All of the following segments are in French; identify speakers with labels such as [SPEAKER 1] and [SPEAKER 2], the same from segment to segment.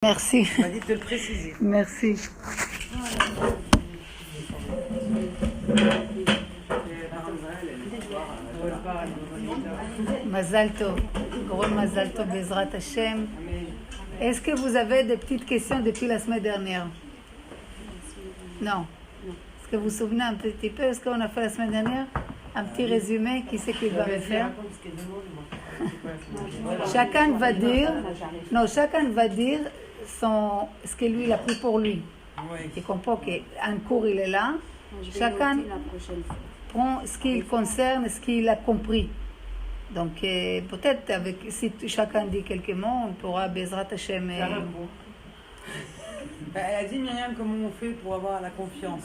[SPEAKER 1] Merci.
[SPEAKER 2] On m'a dit de le préciser.
[SPEAKER 1] Merci. Mazal Tov. Gros Mazal Tov, Bezrat Hashem. Est-ce que vous avez des petites questions depuis la semaine dernière? Non. Est-ce que vous vous souvenez un petit peu ce qu'on a fait la semaine dernière? Un petit résumé, qui c'est qui va le faire? Chacun va dire, ce que lui il a pris pour lui. Il comprend qu'un cours il est là. Chacun prend ce qui le concerne, ce qu'il a compris. Donc peut-être si chacun dit quelques mots, on pourra Bezrat Hashem.
[SPEAKER 2] Elle a dit Myriam comment on fait pour avoir la confiance.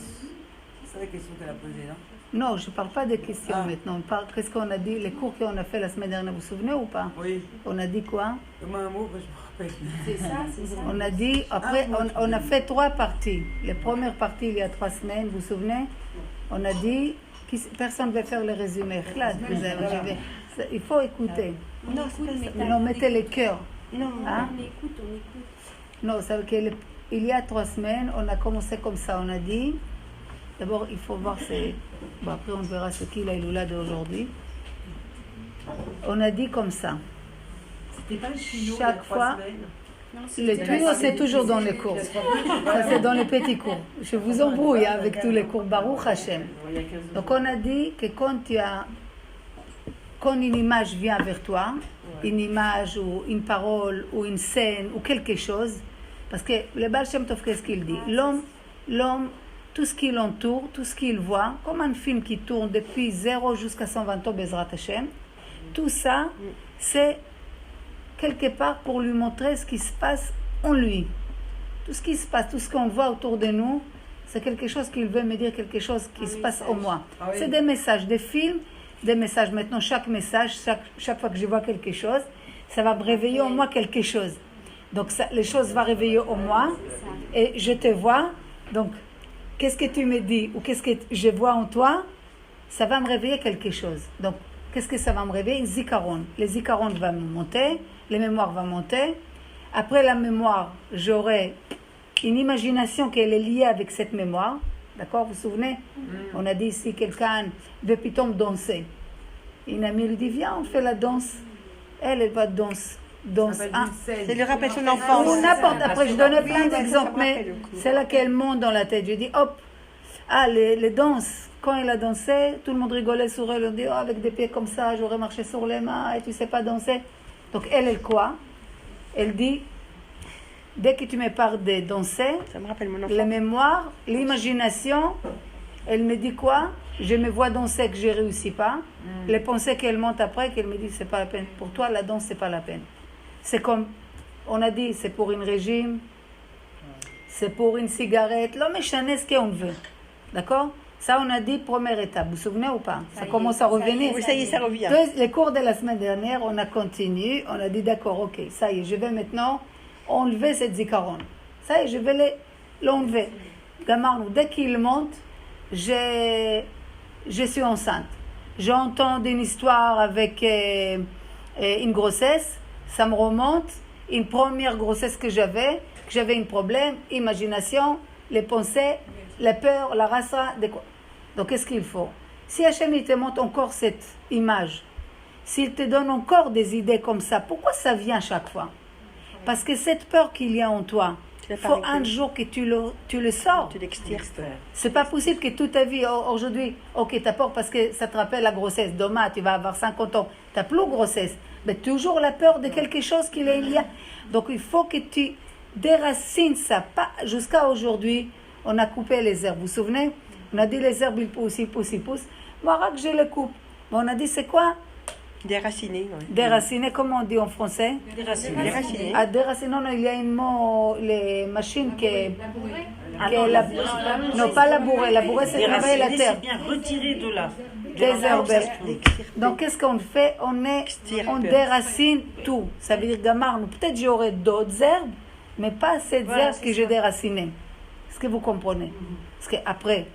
[SPEAKER 2] C'est la question qu'elle a posée, non?
[SPEAKER 1] Non, je ne parle pas des questions maintenant. On parle, qu'est-ce qu'on a dit, les cours qu'on a fait la semaine dernière, vous vous souvenez ou pas?
[SPEAKER 2] Oui.
[SPEAKER 1] On a dit quoi?
[SPEAKER 2] Comment un mot, je me rappelle.
[SPEAKER 3] C'est ça.
[SPEAKER 1] On a dit, après, on a fait 3 parties. La première partie, il y a 3 semaines, vous vous souvenez? On a dit, personne ne va faire le résumé. Il faut écouter. Non, mettez les cœurs.
[SPEAKER 3] Non,
[SPEAKER 1] Hein?
[SPEAKER 3] on écoute.
[SPEAKER 1] Non, ça veut dire qu'il y a 3 semaines, on a commencé comme ça. On a dit, d'abord, il faut voir, bon, après on verra ce qu'il a Iloula d'aujourd'hui. On a dit comme ça.
[SPEAKER 2] C'était pas le chino
[SPEAKER 1] Chaque fois, le tuyau, c'est toujours dans les cours. Ça, c'est dans les petits cours. Je vous embrouille avec tous les cours. Baruch Hashem. Donc, on a dit que quand une image vient vers toi, une image ou une parole ou une scène ou quelque chose, parce que le Baal Shem Tov, qu'est-ce qu'il dit? L'homme, tout ce qui l'entoure, tout ce qu'il voit, comme un film qui tourne depuis 0 jusqu'à 120 ans, Bezrat Hashem, tout ça, c'est quelque part pour lui montrer ce qui se passe en lui. Tout ce qui se passe, tout ce qu'on voit autour de nous, c'est quelque chose qu'il veut me dire, quelque chose qui se passe en moi.
[SPEAKER 2] Ah oui.
[SPEAKER 1] C'est des messages, des films, des messages. Maintenant, chaque message, chaque fois que je vois quelque chose, ça va me réveiller en moi quelque chose. Donc, les choses vont réveiller en moi et je te vois. Donc, qu'est-ce que tu me dis ou qu'est-ce que je vois en toi, ça va me réveiller quelque chose. Donc, qu'est-ce que ça va me réveiller? Une zikaron. Les zikaron vont me monter, les mémoires vont monter. Après la mémoire, j'aurai une imagination qui est liée avec cette mémoire. D'accord? Vous vous souvenez? On a dit ici, quelqu'un veut plutôt danser. Une amie lui dit, viens, on fait la danse. Elle va danser.
[SPEAKER 3] Ça lui rappelle son enfance.
[SPEAKER 1] Ou n'importe. Après, je donnais plein d'exemples, mais c'est là qu'elle monte dans la tête. Je dis, hop, les danses. Quand elle a dansé, tout le monde rigolait sur elle. On dit, avec des pieds comme ça, j'aurais marché sur les mains et tu sais pas danser. Donc, elle quoi? Elle dit, dès que tu me parles de danser,
[SPEAKER 3] Ça me rappelle mon enfance.
[SPEAKER 1] la mémoire, l'imagination, elle me dit quoi? Je me vois danser que je réussis pas. Les pensées qu'elle monte après, qu'elle me dit, c'est pas la peine. Pour toi, la danse, c'est pas la peine. C'est comme, on a dit, c'est pour un régime, c'est pour une cigarette, l'homme est chané ce qu'on veut. D'accord? Ça, on a dit, première étape. Vous vous souvenez ou pas? Ça commence à revenir.
[SPEAKER 3] Oui, ça y est, ça revient.
[SPEAKER 1] Les cours de la semaine dernière, on a continué, on a dit, d'accord, ok, ça y est, je vais maintenant enlever cette zikaron. Ça y est, je vais l'enlever. Gamarnou, dès qu'il monte, je suis enceinte. J'entends une histoire avec une grossesse, ça me remonte, une première grossesse que j'avais un problème, imagination, les pensées, la peur, la rasa, donc qu'est-ce qu'il faut? Si Hachem il te montre encore cette image, s'il te donne encore des idées comme ça, pourquoi ça vient chaque fois? Parce que cette peur qu'il y a en toi, il faut un jour que tu le sors.
[SPEAKER 3] Tu l'extirpes.
[SPEAKER 1] C'est pas possible que toute ta vie, aujourd'hui, ok, t'as peur parce que ça te rappelle la grossesse. Demain, tu vas avoir 50 ans, t'as plus de grossesse. Mais toujours la peur de quelque chose qu'il y a. Donc, il faut que tu déracines ça. Pas jusqu'à aujourd'hui, on a coupé les herbes. Vous vous souvenez? On a dit les herbes, ils poussent. Voilà que je les coupe. Mais on a dit, c'est quoi?
[SPEAKER 3] Déraciner. Ouais.
[SPEAKER 1] Déraciner, comment on dit en français?
[SPEAKER 3] Déraciner.
[SPEAKER 1] Ah, déraciner, non, il y a un mot, les machines qui... Non, pas labourer. Labourer, c'est travailler la terre.
[SPEAKER 4] C'est bien retirer de là.
[SPEAKER 1] Désherber. Donc, qu'est-ce qu'on fait? On déracine tout. Ça veut dire, gamarnou, peut-être j'aurai d'autres herbes, mais pas cette herbe que j'ai déracinée. Est-ce que vous comprenez? Parce qu'après,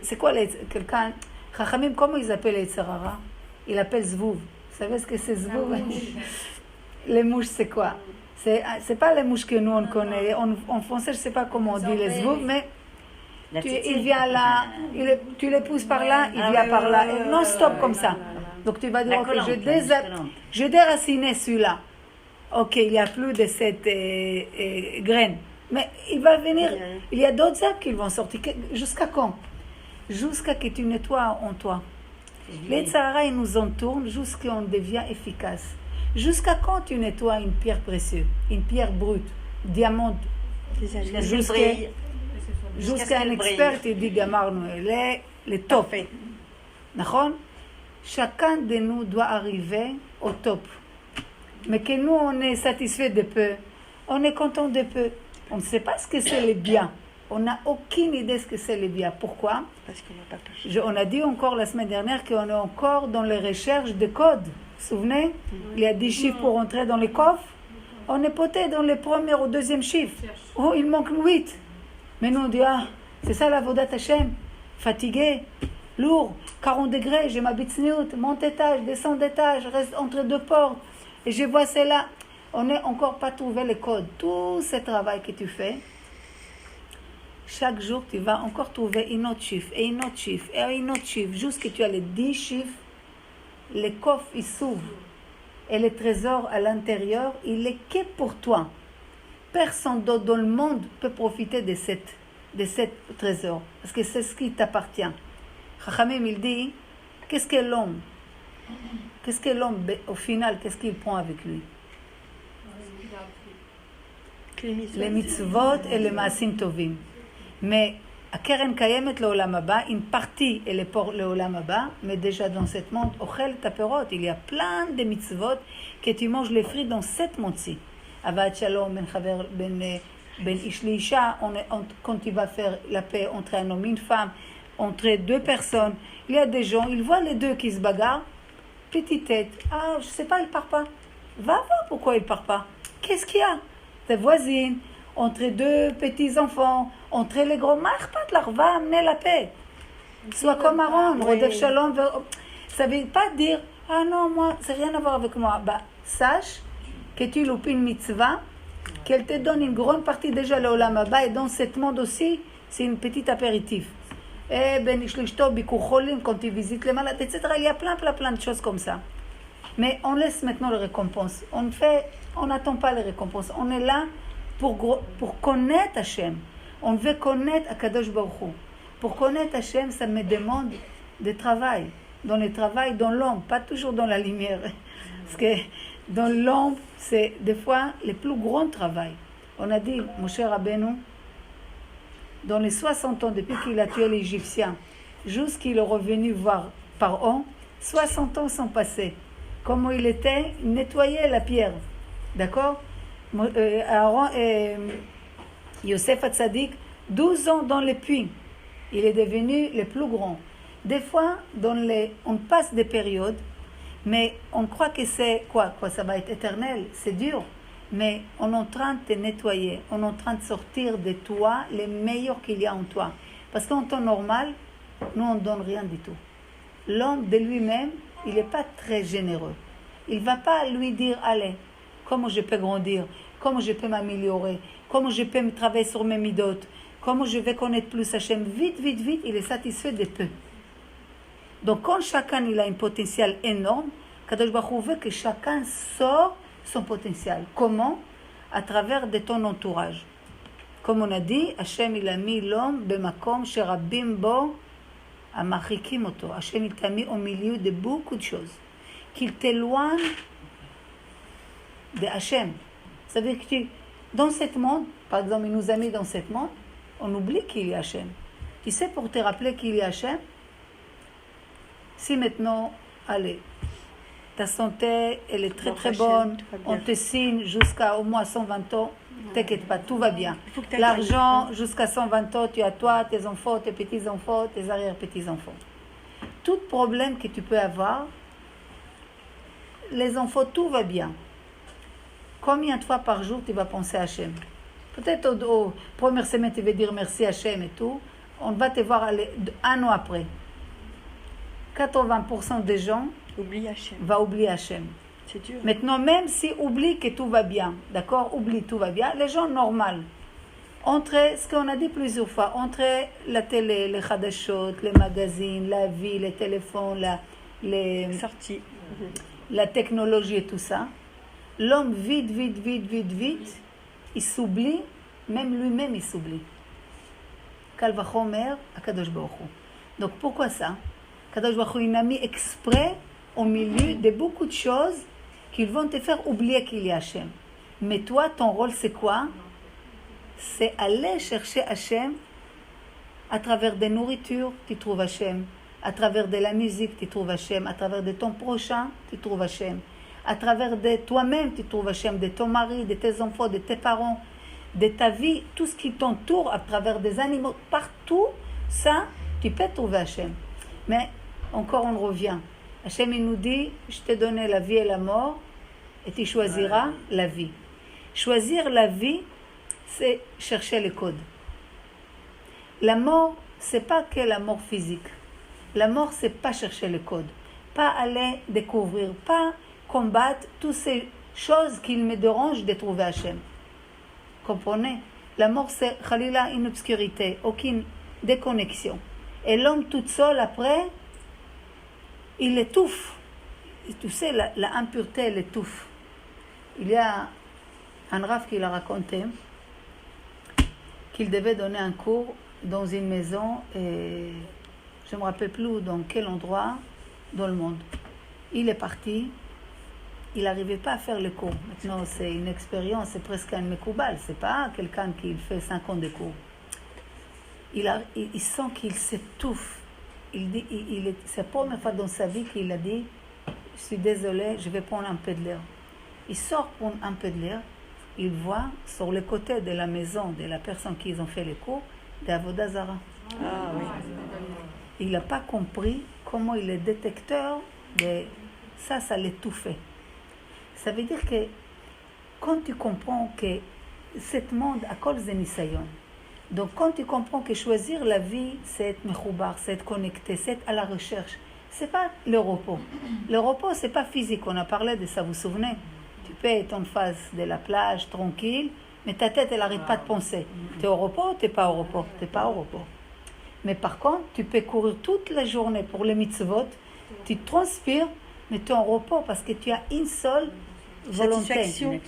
[SPEAKER 1] c'est quoi quelqu'un... Chachamim, comment ils appellent les tzarara? Ils l'appellent zvouv. Vous savez ce que c'est zvouv? Les mouches, c'est quoi? C'est pas les mouches que nous on connaît. En français, je sais pas comment on dit les zvouv, mais il vient là, tu les pousses par là, il vient par là, et non-stop comme ça. Donc tu vas dire, ok, je déracinais celui-là. Ok, il n'y a plus de cette graine. Mais il va venir, il y a d'autres arbres qui vont sortir. Jusqu'à quand? Jusqu'à que tu nettoies en toi. Les tzara, ils nous entourent jusqu'à qu'on devient efficace. Jusqu'à quand tu nettoies une pierre précieuse, une pierre brute, diamant, jusqu'à un expert qui dit Gamarno, le top. D'accord? Chacun de nous doit arriver au top. Mais que nous, on est satisfait de peu, on est content de peu. On ne sait pas ce que c'est le bien. On n'a aucune idée de ce que c'est le bien. Pourquoi?
[SPEAKER 3] Parce qu'on n'a pas touché.
[SPEAKER 1] On a dit encore la semaine dernière qu'on est encore dans les recherches de codes. Vous vous souvenez? Il y a 10 chiffres pour entrer dans les coffres. On est peut-être dans le premier ou deuxième chiffre. Oh, il manque 8. Mais nous, on dit, c'est ça la Vodat Hashem. Fatigué, lourd, 40 degrés, j'ai ma bitsniout, monte étage, descends d'étage, reste entre deux portes. Et je vois cela. On n'est encore pas trouvé les codes. Tout ce travail que tu fais, chaque jour, tu vas encore trouver un autre chiffre, et un autre chiffre, et un autre chiffre. Jusqu'à tu as les 10 chiffres, les coffres, ils s'ouvrent. Et le trésor à l'intérieur, il est que pour toi. Personne d'autre dans le monde peut profiter de cette trésor. Parce que c'est ce qui t'appartient. Chachamim, il dit, qu'est-ce que l'homme? Qu'est-ce que l'homme, au final, qu'est-ce qu'il prend avec lui? Les mitzvot et les maasim tovim. Mais à Keren Kayemet l'Olam Haba, une partie elle est pour l'Olam Haba, mais déjà dans cette monde, Ochel Taperot, il y a plein de mitzvot que tu manges les fruits dans cette monde-ci. Avad Shalom, ben Ish Isha, quand tu vas faire la paix entre un homme et une femme, entre deux personnes, il y a des gens, ils voient les deux qui se bagarrent, petite tête, je sais pas, il part pas. Va voir pourquoi il part pas. Qu'est-ce qu'il y a? Tes voisines, entre deux petits-enfants, entre les gros, là, va amener la paix. Sois comme Aaron, Rodef Shalom. Ça ne veut pas dire, non, moi, ça n'a rien à voir avec moi. Sache que tu loupes une mitzvah, qu'elle te donne une grande partie déjà le Olam Haba, et dans ce monde aussi, c'est une petite apéritif. Et ben Ishlishto, Bikur Cholim, quand tu visites les malades, etc. Il y a plein de choses comme ça. Mais on laisse maintenant les récompenses. On n'attend pas les récompenses. On est là pour connaître Hachem. On veut connaître Akadosh Baruch Hu. Pour connaître Hachem, ça me demande de travail. Dans le travail, dans l'ombre, pas toujours dans la lumière. Parce que dans l'ombre, c'est des fois le plus grand travail. On a dit, Moshe Rabbeinu, dans les 60 ans, depuis qu'il a tué l'Égyptien, jusqu'il est revenu voir Pharaon, 60 ans sont passés. Comment il était, il nettoyait la pierre. D'accord? Aaron et Yosef Hatzadik, 12 ans dans le puits. Il est devenu le plus grand. Des fois, on passe des périodes, mais on croit que c'est quoi, ça va être éternel, c'est dur. Mais on est en train de te nettoyer, on est en train de sortir de toi les meilleurs qu'il y a en toi. Parce qu'en temps normal, nous on ne donne rien du tout. L'homme de lui-même, il n'est pas très généreux. Il ne va pas lui dire, allez, comment je peux grandir, comment je peux m'améliorer, comment je peux me travailler sur mes midotes, comment je vais connaître plus Hachem. Vite, il est satisfait de peu. Donc quand chacun il a un potentiel énorme, Kadosh Baruch Hu veut que chacun sort son potentiel. Comment? À travers de ton entourage. Comme on a dit, Hachem il a mis l'homme b'makom sherabim bo amachikim oto. Hachem il t'a mis au milieu de beaucoup de choses. Qu'il t'éloigne de Hachem. Ça veut dire que dans ce monde, par exemple, il nous a mis dans ce monde, on oublie qu'il y a Hachem. Tu sais, pour te rappeler qu'il y a Hachem, si maintenant, allez, ta santé, elle est très bonne, on te signe jusqu'à au moins 120 ans, t'inquiète pas, tout va bien. L'argent, jusqu'à 120 ans, tu as toi, tes enfants, tes petits-enfants, tes arrière-petits-enfants. Tout problème que tu peux avoir, les enfants, tout va bien. Combien de fois par jour tu vas penser à Hachem? Peut-être au première semaine, tu vas dire merci à Hachem et tout. On va te voir aller un an après. 80% des gens
[SPEAKER 3] Oublie Hachem.
[SPEAKER 1] va oublier Hachem.
[SPEAKER 3] C'est dur.
[SPEAKER 1] Maintenant, même si oublie que tout va bien, d'accord, oublie tout va bien, les gens normaux, entre ce qu'on a dit plusieurs fois, entre la télé, les chadashot, les magazines, la vie, les téléphones,
[SPEAKER 3] Sortie.
[SPEAKER 1] la technologie et tout ça, l'homme vite, il s'oublie, même lui-même il s'oublie. Kal vachomer, Akadosh Baruch Hu. Donc pourquoi ça? Akadosh Baruch Hu, il a mis exprès au milieu de beaucoup de choses qui vont te faire oublier qu'il y a Hachem. Mais toi, ton rôle c'est quoi? C'est aller chercher Hachem à travers des nourritures, tu trouves Hachem. À travers de la musique, tu trouves Hachem. À travers de ton prochain, tu trouves Hachem. À travers de toi-même, tu trouves Hachem. De ton mari, de tes enfants, de tes parents, de ta vie, tout ce qui t'entoure, à travers des animaux, partout, ça, tu peux trouver Hachem. Mais encore, on revient. Hachem, il nous dit, je t'ai donné la vie et la mort, et tu choisiras la vie. Choisir la vie, c'est chercher les codes. La mort, c'est pas que la mort physique. La mort, c'est pas chercher le code, pas aller découvrir, pas combattre toutes ces choses qui me dérangent de trouver Hachem. Comprenez? La mort, c'est Khalila, une obscurité, aucune déconnexion. Et l'homme tout seul, après, il étouffe. Et tu sais, la impureté, elle étouffe. Il y a un raf qui l'a raconté qu'il devait donner un cours dans une maison et je ne me rappelle plus dans quel endroit dans le monde. Il est parti, il n'arrivait pas à faire le cours. Maintenant, c'est une expérience, c'est presque un mekoubal, c'est pas quelqu'un qui fait 5 ans de cours. Il sent qu'il s'étouffe. C'est la première fois dans sa vie qu'il a dit « Je suis désolé, je vais prendre un peu de l'air ». Il sort prendre un peu de l'air, il voit sur le côté de la maison de la personne qui ont fait les cours, des Avodah Zara.
[SPEAKER 3] Ah oui.
[SPEAKER 1] Il n'a pas compris comment il est détecteur de ça l'étouffait. Ça veut dire que quand tu comprends que ce monde à cause de Nisayon, donc quand tu comprends que choisir la vie, c'est être mechoubar, c'est être connecté, c'est être à la recherche, c'est pas le repos. Le repos, c'est pas physique, on a parlé de ça, vous vous souvenez? Tu peux être en face de la plage, tranquille, mais ta tête, elle n'arrête pas de penser. Tu es au repos ou tu n'es pas au repos? Tu n'es pas au repos. Mais par contre, tu peux courir toute la journée pour les mitzvot, tu transpires, mais tu es en repos parce que tu as une seule volonté.
[SPEAKER 3] Satisfaction.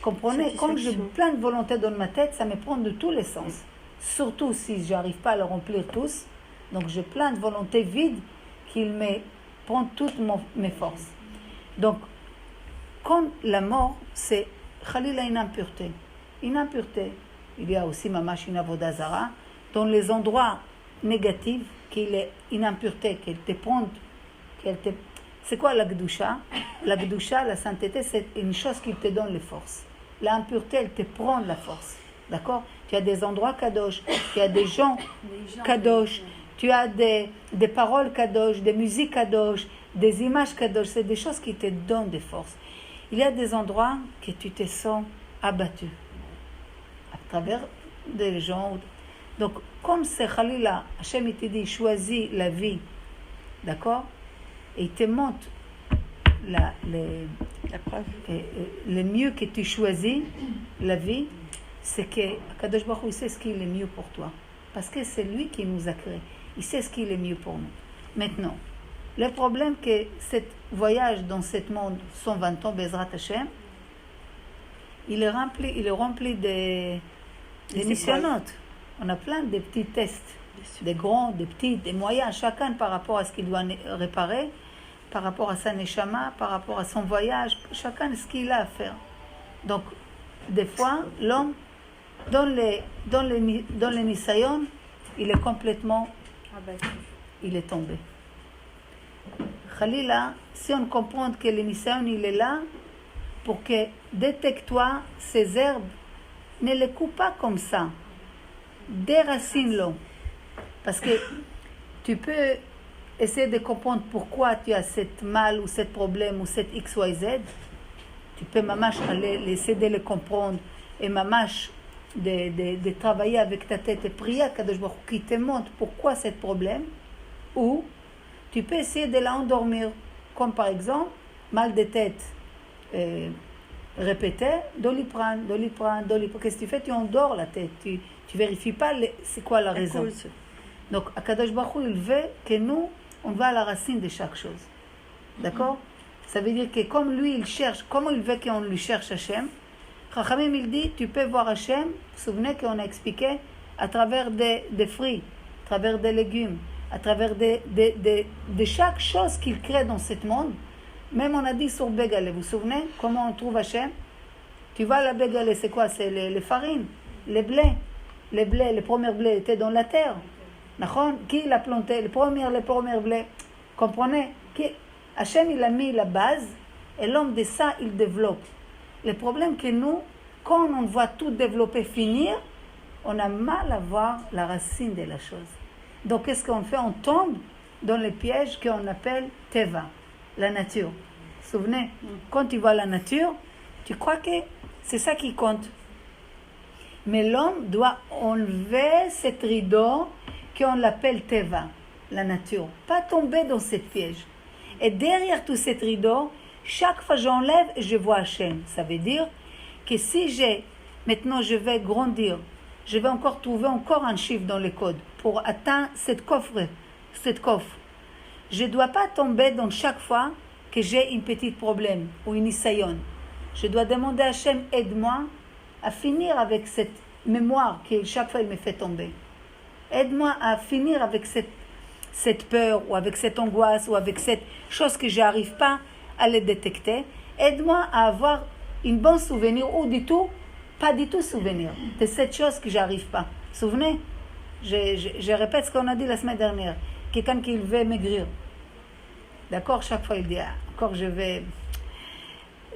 [SPEAKER 1] Comprenez? Quand j'ai plein de volontés dans ma tête, ça me prend de tous les sens. Surtout si je n'arrive pas à le remplir tous. Donc j'ai plein de volontés vides qui me prennent toutes mes forces. Donc, quand la mort, c'est Khalila une impureté. Une impureté. Il y a aussi mamash une avodah zara. Dans les endroits négatifs, qu'il est une impureté, qu'elle te prend, c'est quoi la gdusha? La gdusha, la sainteté, c'est une chose qui te donne les forces. L'impureté, elle te prend la force. D'accord? Tu as des endroits kadosh, tu as des gens kadosh, tu as des paroles kadosh, des musiques kadosh, des images kadosh, c'est des choses qui te donnent des forces. Il y a des endroits que tu te sens abattu à travers des gens. Donc, comme c'est Khalila, Hachem il te dit, choisis la vie, d'accord? Et il te montre
[SPEAKER 3] la preuve.
[SPEAKER 1] Le mieux que tu choisis, la vie, c'est que Kadosh Baruch Hu, il sait ce qui est le mieux pour toi. Parce que c'est lui qui nous a créés. Il sait ce qui est le mieux pour nous. Maintenant, le problème que ce voyage dans ce monde, 120 ans, Bezrat Hashem, il est rempli des missionnautes. On a plein de petits tests, des grands, des petits, des moyens, chacun par rapport à ce qu'il doit réparer, par rapport à sa neshama, par rapport à son voyage, chacun ce qu'il a à faire. Donc, des fois, l'homme, dans les Nisayon, il est complètement il est tombé. Khalila, si on comprend que le Nisayon, il est là, pour que détecte-toi ces herbes, ne les coupe pas comme ça. Déracine-le. Parce que tu peux essayer de comprendre pourquoi tu as cette mal ou cet problème ou cet X, Y, Z. Tu peux mamash aller essayer de le comprendre et mamash de travailler avec ta tête et prier à Kadosh Baruch Hu qui te montre pourquoi ce problème. Ou tu peux essayer de l'endormir, comme par exemple mal de tête. répéter, Doliprane. Qu'est-ce que tu fais? Tu endors la tête. Tu vérifies pas c'est quoi la raison.
[SPEAKER 3] cause.
[SPEAKER 1] Donc, Akadosh Baruch Hu, il veut que nous, on va à la racine de chaque chose. D'accord? Ça veut dire que comme lui, il cherche, comment il veut qu'on lui cherche Hachem? Chachamim, il dit, tu peux voir Hachem, vous vous souvenez qu'on a expliqué, à travers des fruits, à travers des légumes, à travers de chaque chose qu'il crée dans ce monde. Même on a dit sur Bégalé, vous vous souvenez comment on trouve Hachem? Tu vois la Bégalé, c'est quoi? C'est les farines, les blés. Les premiers blés étaient dans la terre. Qui l'a planté? Les premiers blés. Comprenez? Hachem, il a mis la base et l'homme de ça, il développe. Le problème que nous, quand on voit tout développer, finir, on a mal à voir la racine de la chose. Donc, qu'est-ce qu'on fait? On tombe dans les pièges qu'on appelle Teva, la nature. Vous vous souvenez? Quand tu vois la nature, tu crois que c'est ça qui compte. Mais l'homme doit enlever cette rideau qu'on l'appelle Teva, la nature. Pas tomber dans ce piège. Et derrière tout cet rideau, chaque fois j'enlève, je vois Hachem. Ça veut dire que si maintenant je vais grandir, je vais encore trouver encore un chiffre dans le code pour atteindre cette coffre. Je ne dois pas tomber dans chaque fois que j'ai un petit problème ou une isayon. Je dois demander à Hachem, aide-moi à finir avec cette mémoire qui chaque fois il me fait tomber. Aide-moi à finir avec cette peur ou avec cette angoisse ou avec cette chose que je n'arrive pas à les détecter. Aide-moi à avoir un bon souvenir ou du tout, pas du tout souvenir de cette chose que je n'arrive pas. Souvenez, je répète ce qu'on a dit la semaine dernière. Quelqu'un qui veut maigrir. D'accord, chaque fois il dit, encore je vais...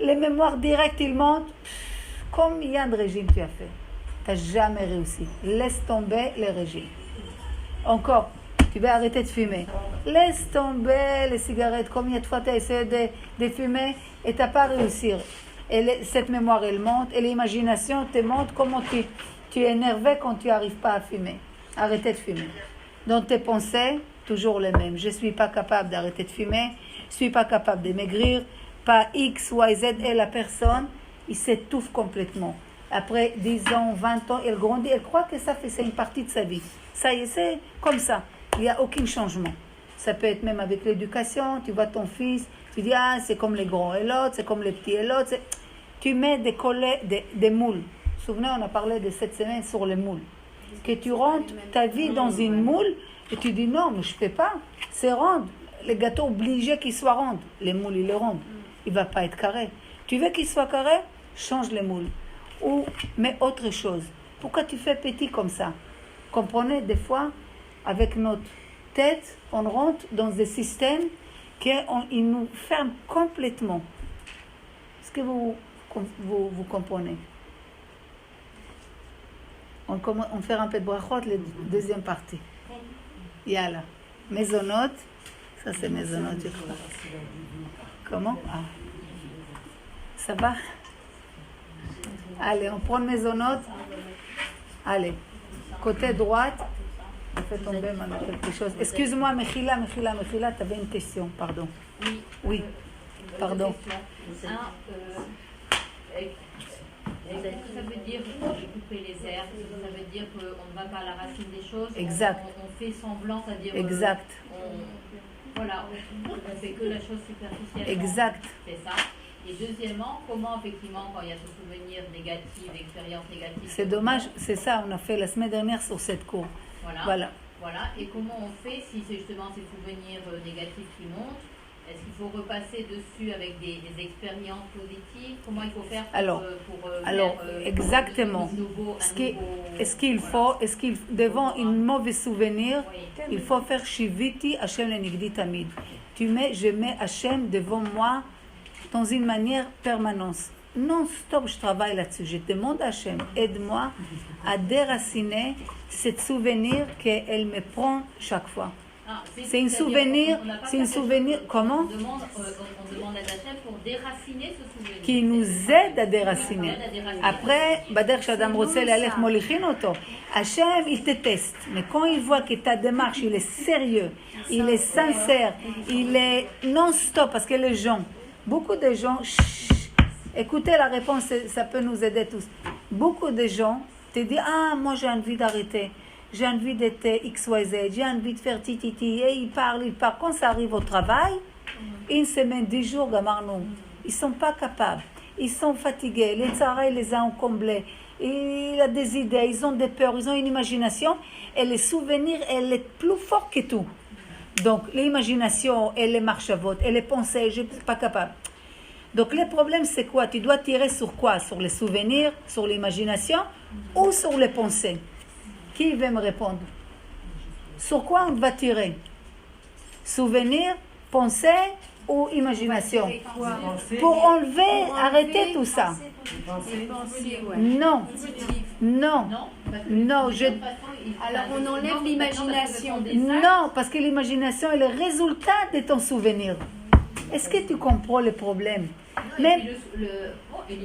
[SPEAKER 1] Les mémoires directes, ils montent. Combien de régimes tu as fait? Tu n'as jamais réussi. Laisse tomber les régimes. Encore, tu vas arrêter de fumer. Laisse tomber les cigarettes. Combien de fois tu as essayé de fumer et tu n'as pas réussi? Et cette mémoire, elle monte. Et l'imagination te montre comment tu es énervé quand tu n'arrives pas à fumer. Arrêtez de fumer. Dans tes pensées, toujours les mêmes. Je ne suis pas capable d'arrêter de fumer. Je ne suis pas capable de maigrir. Pas X, Y, Z. Et la personne, il s'étouffe complètement. Après 10 ans, 20 ans, elle grandit. Elle croit que c'est une partie de sa vie. Ça y est, c'est comme ça. Il n'y a aucun changement. Ça peut être même avec l'éducation. Tu vois ton fils, tu dis, c'est comme les grands et l'autre, c'est comme les petits et l'autre. Tu mets des moules. Vous vous souvenez, on a parlé de cette semaine sur les moules. Que tu rentres ta vie dans une moule et tu dis, non, mais je ne peux pas. C'est rond. Les gâteaux obligés qu'ils soient ronds. Les moules, ils les rendent. Il ne va pas être carré. Tu veux qu'il soit carré? Change les moules. Ou mets autre chose. Pourquoi tu fais petit comme ça? Comprenez, des fois, avec notre tête, on rentre dans des systèmes qui nous ferment complètement. Est-ce que vous comprenez? On fait un peu de brachot, la deuxième partie. Yalla. Maisonnote. Ça, c'est maisonnote, je crois. Comment? Ça va? Allez, on prend maisonnote. Allez. Côté droite. On fait tomber maintenant quelque chose. Excuse-moi, Mechila, tu avais une question, pardon. Oui. Pardon.
[SPEAKER 4] Ça veut dire couper les herbes, ça veut dire qu'on ne va pas à la racine des choses.
[SPEAKER 1] Exact.
[SPEAKER 4] On fait semblant, c'est-à-dire.
[SPEAKER 1] Exact.
[SPEAKER 4] On fait que la chose superficielle.
[SPEAKER 1] Exact.
[SPEAKER 4] C'est ça. Et deuxièmement, comment effectivement, quand il y a ce souvenir négatif, expérience négative.
[SPEAKER 1] C'est dommage, c'est ça, on a fait la semaine dernière sur cette cour. Voilà.
[SPEAKER 4] Et comment on fait si c'est justement ces souvenirs négatifs qui montent? Est-ce qu'il faut repasser dessus avec des expériences positives? Comment il faut faire pour
[SPEAKER 1] exactement. Devant un mauvais souvenir, il faut faire Shiviti Hachem Lenigdi Tamid. Je mets Hachem devant moi dans une manière permanente. Non-stop, je travaille là-dessus. Je demande à Hachem, aide-moi à déraciner ce souvenir qu'elle me prend chaque fois. C'est un souvenir, comment?
[SPEAKER 4] On demande à Hachem pour déraciner ce souvenir.
[SPEAKER 1] Qui nous aide à déraciner. Après, Bader Shadam Rossel Alech Molichin Oto. Hachem, il te teste. Mais quand il voit que ta démarche, il est sérieux, il est sincère, il est non-stop, parce que les gens, beaucoup de gens, Écoutez la réponse, ça peut nous aider tous. Beaucoup de gens te disent, ah, moi j'ai envie d'arrêter, j'ai envie d'être XYZ, j'ai envie de faire tititi, et ils parlent. Quand ça arrive au travail, une semaine, 10 jours, gamarnou, ils sont pas capables, ils sont fatigués, les tzara, ils les ont comblés, il a des idées, ils ont des peurs, ils ont une imagination, et les souvenirs, elle est plus forte que tout. Donc, l'imagination, et les marchavotes, et les pensées, je ne suis pas capable. Donc, le problème, c'est quoi? Tu dois tirer sur quoi? Sur les souvenirs, sur l'imagination, ou sur les pensées? Qui va me répondre? Sur quoi on va tirer? Souvenir, pensée ou imagination? Pour enlever, arrêter tout ça. Non, non, non.
[SPEAKER 5] Alors on enlève l'imagination.
[SPEAKER 1] Non, parce que l'imagination est le résultat de ton souvenir. Est-ce que tu comprends le problème? Même,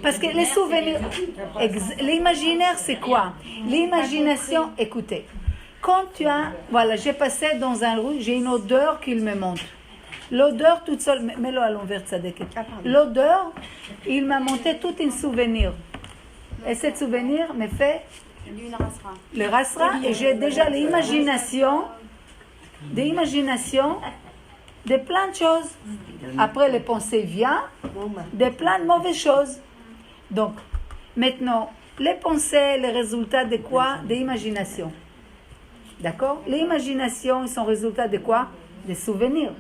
[SPEAKER 1] parce que les souvenirs, l'imaginaire c'est quoi? L'imagination, écoutez, quand tu as, voilà, j'ai passé dans un rue, j'ai une odeur qui me monte. L'odeur toute seule, mets-le à l'envers, Tzadek. L'odeur, il m'a monté tout un souvenir. Et ce souvenir me fait le rasra, et j'ai déjà l'imagination, de plein de choses. Après, les pensées viennent de plein de mauvaises choses. Donc, maintenant, les pensées, les résultats de quoi? De l'imagination. D'accord? L'imagination, ils sont résultats de quoi? Des souvenirs.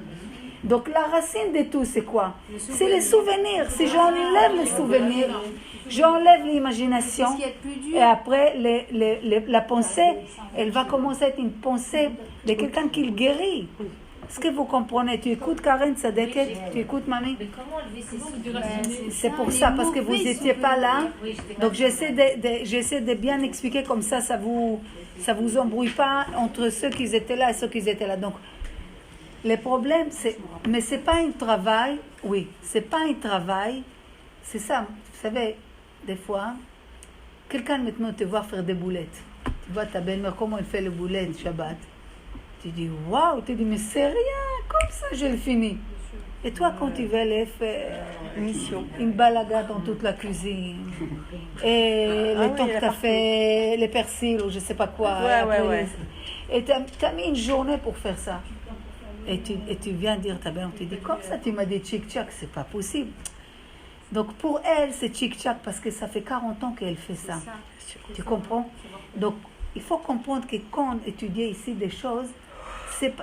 [SPEAKER 1] Donc, la racine de tout, c'est quoi? C'est les souvenirs. Si j'enlève les souvenirs, j'enlève l'imagination, et après, la pensée, elle va commencer à être une pensée de quelqu'un qui le guérit. Est-ce que vous comprenez? Tu écoutes Karen Tzadeket? Tu écoutes Mamie? C'est pour ça, parce que vous n'étiez pas là. Donc j'essaie de bien expliquer comme ça vous embrouille pas entre ceux qui étaient là et ceux qui étaient là. Donc le problème, mais c'est pas un travail. Oui, c'est pas un travail. C'est ça. Vous savez, des fois, quelqu'un maintenant te voit faire des boulettes. Tu vois ta belle-mère comment elle fait les boulettes Shabbat. Tu dis, waouh, tu dis, mais c'est rien, comme ça, je le finis. Et toi, quand tu veux aller faire une balagade dans toute la cuisine, et le temps que tu as fait, les persils, ou je ne sais pas quoi, et tu as mis une journée pour faire ça. Et tu viens dire, ta belle, on te dit, comme ça, tu m'as dit tchic-tchac, c'est pas possible. Donc, pour elle, c'est tchic-tchac, parce que ça fait 40 ans qu'elle fait ça. Tu comprends? Donc, il faut comprendre que quand on étudie ici des choses,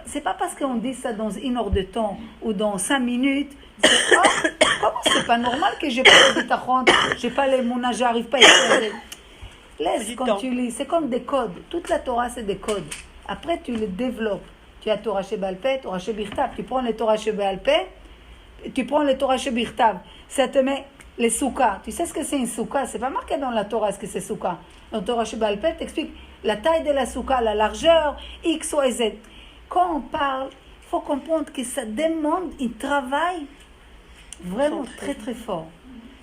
[SPEAKER 1] c'est pas parce qu'on dit ça dans une heure de temps ou dans 5 minutes, comment c'est pas normal que j'ai pas le bitachon, j'ai pas les mounas, j'arrive pas à écrire. Laisse quand tu lis, c'est comme des codes. Toute la Torah c'est des codes. Après tu les développes. Tu as Torah chez Baal Peh, Torah chez Birtav. Tu prends les Torah chez Baal Peh, tu prends les Torah chez Birtav. Ça te met les soukas. Tu sais ce que c'est une souka? C'est pas marqué dans la Torah ce que c'est souka. Dans Torah chez Baal Peh, t'explique la taille de la souka, la largeur, X, Y, Z. Quand on parle, il faut comprendre que ça demande un travail vraiment très très fort.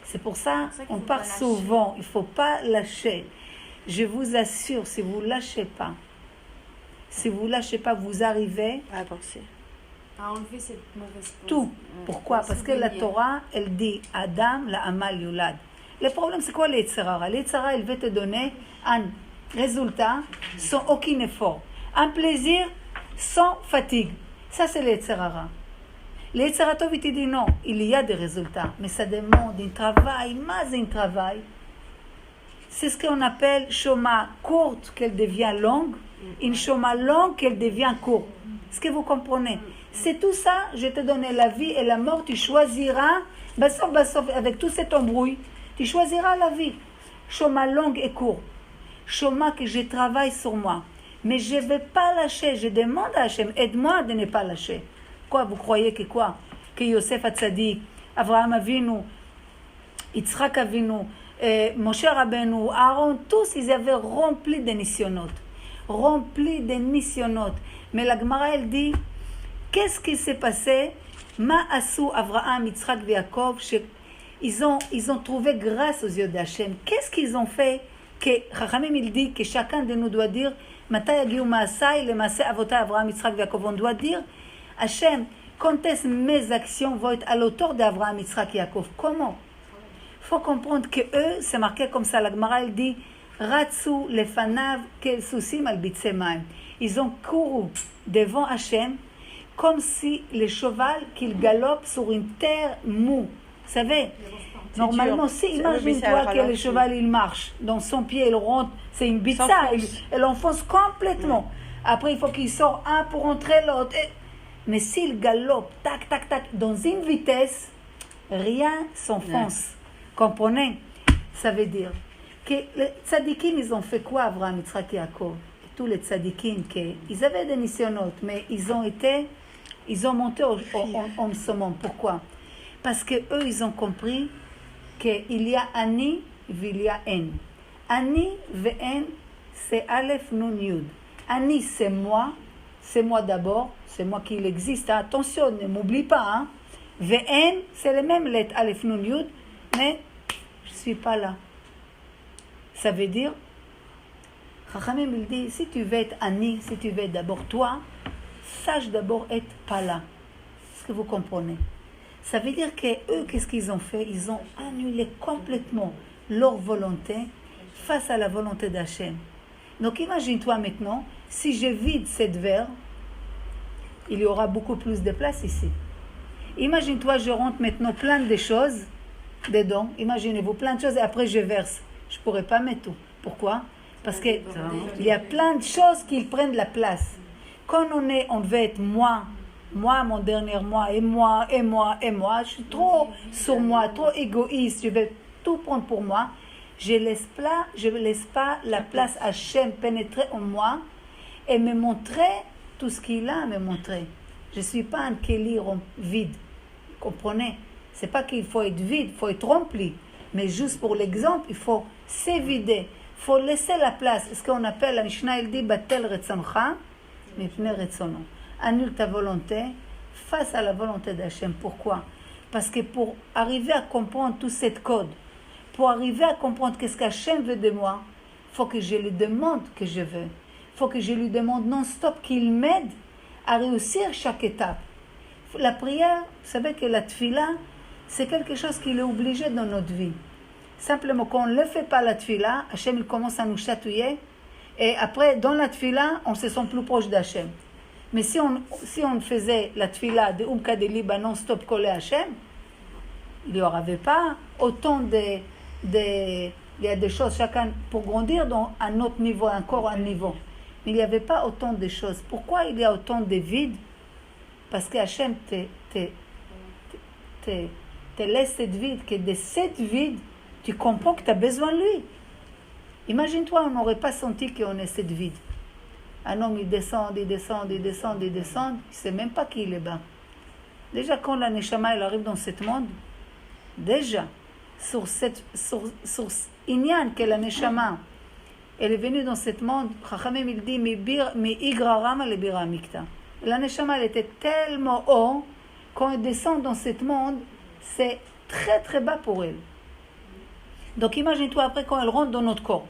[SPEAKER 1] C'est pour ça qu'on parle souvent, il ne faut pas lâcher. Je vous assure, si vous ne lâchez pas, vous arrivez
[SPEAKER 3] à avancer.
[SPEAKER 5] À enlever cette mauvaise pensée.
[SPEAKER 1] Tout. Pourquoi? Parce que la Torah, elle dit Adam, la Amal Yulad. Le problème, c'est quoi les Yitzhara? Les Yitzhara, elle veut te donner un résultat sans aucun effort. Un plaisir sans fatigue. Ça, c'est les Yitzhara. Les Yitzhara Tov, il te dit non, il y a des résultats, mais ça demande un travail, mais un travail. C'est ce qu'on appelle Shoma courte, qu'elle devient longue, une Shoma longue, qu'elle devient courte. Est-ce que vous comprenez? C'est tout ça, je te donne la vie et la mort, tu choisiras, avec tout cet embrouille, tu choisiras la vie. Shoma longue et courte. Shoma que je travaille sur moi. Mais je ne vais pas lâcher, je demande à Hachem, aide-moi de ne pas lâcher. Quoi, vous croyez que quoi? Que Yosef Hatzadik, Avraham Avinu, Yitzhak Avinu, Moshe Rabbeinu, Aaron, tous ils avaient rempli de nisyonotes. Mais la Gemara elle dit, qu'est-ce qui s'est passé? Ma asu Avraham, Yitzhak et Yaakov, ils ont trouvé grâce aux yeux d'Hachem. Qu'est-ce qu'ils ont fait? Que Chachamim il dit que chacun de nous doit dire, Matay Yagiu Maasai, le Maasai Avota Avraham, Yitzhak et Yaakov, on doit dire, Hachem, quand est-ce mes actions vont être à l'auteur d'Avraham, Yitzhak et Yaakov? Comment? faut comprendre que eux, c'est marqué comme ça. La Gemara, elle dit, Ratsu lefanav kel susim al bitzemaim. Ils ont couru devant Hachem comme si le cheval qu'il galope sur une terre moue. Vous savez, normalement, si imagine-toi que le cheval il marche, dans son pied il rentre, c'est une bitsa, elle enfonce complètement. Après il faut qu'il sorte un pour rentrer l'autre. Mais s'il galope, tac, tac, tac, dans une vitesse, rien s'enfonce. Comprenez? Ça veut dire que les tzadikim, ils ont fait quoi, Abraham, Yitzhak et Yaakov? Tous les tzadikim, ils avaient des missionnautes, mais ils ont monté en summum. Pourquoi? Parce que eux, ils ont compris qu'il y a Ani, il y a En. Ani ve En, c'est Aleph Nun Yud. Ani, c'est moi d'abord, c'est moi qui existe. Attention, ne m'oublie pas. Hein. Ve En, c'est les mêmes lettres Aleph Nun Yud, mais je ne suis pas là. Ça veut dire, Chachamim il dit, si tu veux être Ani, si tu veux être d'abord toi, sache d'abord être pas là. Est-ce que vous comprenez? Ça veut dire que eux, qu'est-ce qu'ils ont fait? Ils ont annulé complètement leur volonté face à la volonté d'Hachem. Donc imagine-toi maintenant, si je vide cette verre, il y aura beaucoup plus de place ici. Imagine-toi, je rentre maintenant plein de choses dedans. Imaginez-vous plein de choses et après je verse. Je ne pourrais pas mettre tout. Pourquoi? Parce qu'il y a plein de choses qui prennent la place. Quand on veut être moi, mon dernier moi, et moi, je suis trop sur moi, trop égoïste, je vais tout prendre pour moi. Je ne laisse pas la place à Hachem pénétrer en moi et me montrer tout ce qu'il a à me montrer. Je ne suis pas un kélir vide. Vous comprenez? Ce n'est pas qu'il faut être vide, il faut être rempli. Mais juste pour l'exemple, il faut s'évider. Il faut laisser la place. Ce qu'on appelle, la Mishnah, il dit, Batel Retzoncha, Mipne Retzono. Annule ta volonté face à la volonté d'Hachem. Pourquoi? Parce que pour arriver à comprendre tout cette code, pour arriver à comprendre qu'est-ce qu'Hachem veut de moi, il faut que je lui demande que je veux. Il faut que je lui demande non-stop qu'il m'aide à réussir chaque étape. La prière, vous savez que la tfila, c'est quelque chose qu'il est obligé dans notre vie. Simplement, quand on ne le fait pas la tfila, Hachem il commence à nous chatouiller. Et après, dans la tfila, on se sent plus proche d'Hachem. Mais si on faisait la tfila de Umka de Liban non-stop collé à Hachem, il n'y aurait pas autant il y a des choses, chacun pour grandir dans un autre niveau, encore un niveau. Mais il n'y avait pas autant de choses. Pourquoi il y a autant de vides? Parce que Hachem te laisse cette vide, que de cette vide, tu comprends que tu as besoin de lui. Imagine-toi, on n'aurait pas senti qu'on est cette vide. Un homme, il descend, il ne sait même pas qui il est bas. Déjà, quand la Neshama, elle arrive dans ce monde, déjà, sur Inyan, que la Neshama, elle est venue dans ce monde, Chachamim, il dit, mi igra rama le bira mikta. La Neshama, elle était tellement haut, quand elle descend dans ce monde, c'est très très bas pour elle. Donc imagine-toi après quand elle rentre dans notre corps.